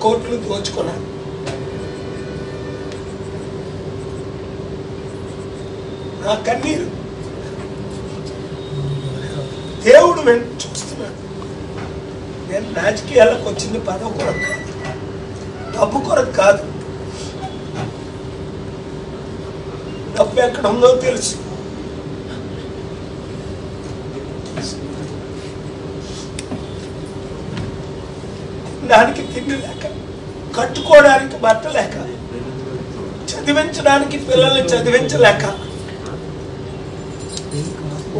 కోట్లు దోచుకున్నాడు. నా కన్నీరు దేవుడు చూస్తున్నాడు. నేను రాజకీయాలకు వచ్చింది పదవి కొరకు కాదు, డబ్బు కొరకు కాదు. డబ్బు ఎక్కడ ఉందో తెలుసు. దానికి తిండి లేక, కట్టుకోవడానికి బట్ట లేక, చదివించడానికి పిల్లల్ని చదివించలేక,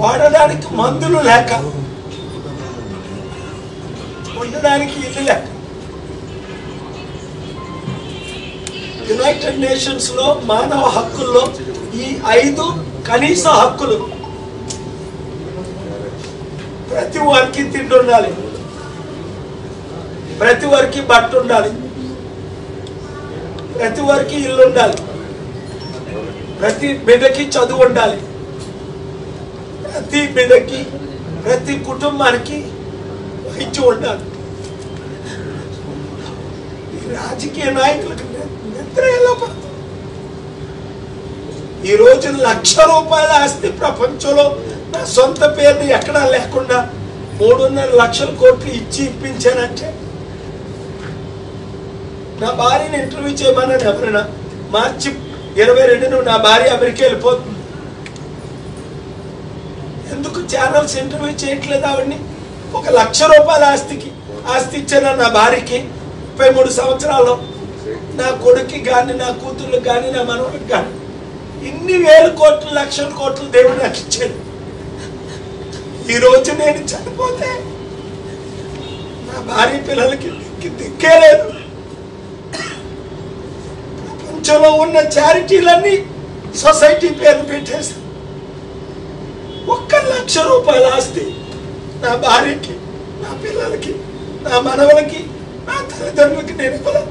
వాడడానికి మందులు లేక, ఉండడానికి ఇల్లు లేక, యునైటెడ్ నేషన్స్ లో మానవ హక్కుల్లో ఈ 5 కనీస హక్కులు. ప్రతి వారికి తిండి ఉండాలి, ప్రతి వారికి బట్ట ఉండాలి, ప్రతి వారికి ఇల్లు ఉండాలి, ప్రతి బిడ్డకి చదువు ఉండాలి, ప్రతి బిడ్డకి ప్రతి కుటుంబానికి వైద్యం ఉండాలి. రాజకీయ నాయకులకు నిద్ర ఎలా పడుతుంది? ఈ రోజు 1,00,000 రూపాయల ఆస్తి ప్రపంచంలో నా సొంత పేరుని ఎక్కడా లేకుండా 3.5 లక్షల కోట్లు ఇచ్చి ఇప్పించానంటే, నా భార్యని ఇంటర్వ్యూ చేయమన్నాను ఎవరైనా, మార్చి 22 నా భార్య అమెరికా వెళ్ళిపోతుంది. ఎందుకు ఛానల్స్ ఇంటర్వ్యూ చేయట్లేదు ఆవిడ్ని? 1,00,000 రూపాయల ఆస్తి ఇచ్చాను నా భార్యకి 33 సంవత్సరాల్లో. నా కొడుక్కి కానీ, నా కూతుర్లకు కానీ, నా మనవడికి కానీ ఇన్ని వేల కోట్లు, లక్షల కోట్లు దేవుడు నాకు ఇచ్చాడు. ఈ రోజు నేను చనిపోతే నా భార్య పిల్లలకి దిక్కే లేదు. ప్రపంచంలో ఉన్న చారిటీలన్నీ సొసైటీ పేరు పెట్టేసి 1,00,000 రూపాయల ఆస్తి నా భార్యకి, నా పిల్లలకి, నా మనవలకి, నా తల్లిదండ్రులకి నేను ఇవ్వలేదు.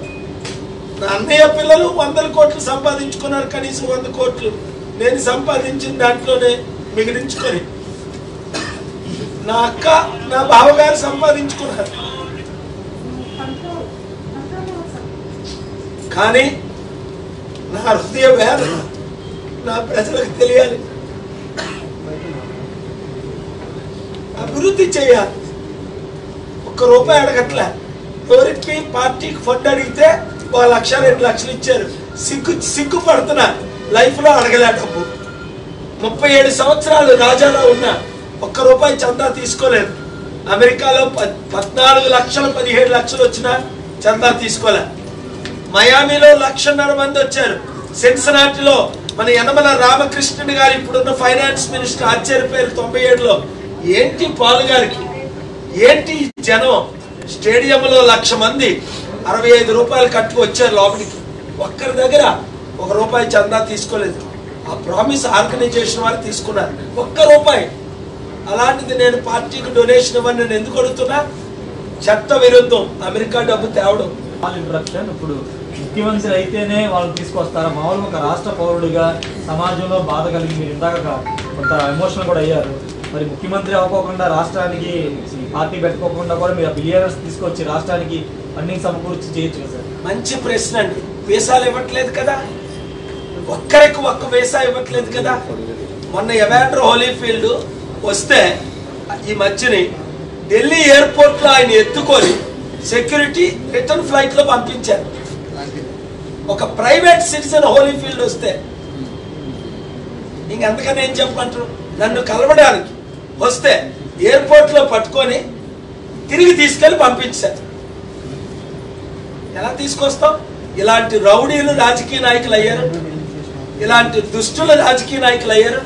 నా అన్నయ్య పిల్లలు 100 కోట్లు సంపాదించుకున్నారు, కనీసం 100 కోట్లు నేను సంపాదించిన దాంట్లోనే మిగిలించుకొని. నా అక్క, నా బావగారు సంపాదించుకున్నారు. కానీ నా హృదయ వేదన నా ప్రజలకు తెలియాలి. అభివృద్ధి చేయాలి. 1 రూపాయి అడగట్లే. ఎవరికి పార్టీకి ఫండ్ అడిగితే 1 లక్ష 2 లక్షలు ఇచ్చారు. సిగ్గుపడుతున్నా. లైఫ్ లో అడగలే డబ్బు. 37 సంవత్సరాలు రాజాలో ఉన్నా 1 రూపాయి చందా తీసుకోలేదు. అమెరికాలో 14 లక్షలు 17 లక్షలు వచ్చినా చందా తీసుకోలే. మయామిలో 1,50,000 మంది వచ్చారు. సిన్సినాటిలో మన యనమల రామకృష్ణుని గారు ఇప్పుడున్న ఫైనాన్స్ మినిస్టర్ ఆశ్చర్యపోయారు 97లో. ఏంటి పాలు గారికి, ఏంటి జనం? స్టేడియంలో 1,00,000 మంది 65 రూపాయలు కట్టుకు వచ్చారు లోపలికి. ఒక్కరి దగ్గర 1 రూపాయి చందా తీసుకోలేదు. ఆ ప్రామిస్ ఆర్గనైజేషన్ వారు తీసుకున్నారు 1 రూపాయి. అలాంటిది నేను పార్టీకి డొనేషన్ ఇవ్వని నేను ఎందుకు అడుగుతున్నా? చట్ట విరుద్ధం అమెరికా డబ్బు తేవడం. ఇప్పుడు ముఖ్యమంత్రి అయితేనే వాళ్ళని తీసుకొస్తారా? మామూలుగా ఒక రాష్ట్ర పౌరుడిగా సమాజంలో బాధ కలిగి మీరు ఇందాక కొంత ఎమోషనల్ కూడా అయ్యారు. మరి ముఖ్యమంత్రి అవ్వకోకుండా రాష్ట్రానికి పార్టీ పెట్టుకోకుండా కూడా మీరు బిలియనర్స్ తీసుకొచ్చి రాష్ట్రానికి ఫండింగ్ సమకూర్చి చేయొచ్చు కదా సార్? మంచి ప్రశ్న అండి. వీసాలు ఇవ్వట్లేదు కదా, ఒక్కరికి 1 వీసా ఇవ్వట్లేదు కదా. మొన్న ఎవాండర్ హోలీఫీల్డ్ వస్తే ఈ మధ్యని ఢిల్లీ ఎయిర్పోర్ట్ లో ఆయన ఎత్తుకొని సెక్యూరిటీ రిటర్న్ ఫ్లైట్ లో పంపించారు. ఒక ప్రైవేట్ సిటిజన్ హోలీఫీల్డ్ వస్తే ఇంకంతకని ఏం చెప్పమంటారు? నన్ను కలవడానికి వస్తే ఎయిర్పోర్ట్ లో పట్టుకొని తిరిగి తీసుకెళ్లి పంపించారు. ఎలా తీసుకొస్తాం? ఇలాంటి రౌడీలు రాజకీయ నాయకులు అయ్యారు, ఇలాంటి దుష్టులు రాజకీయ నాయకులు అయ్యారు.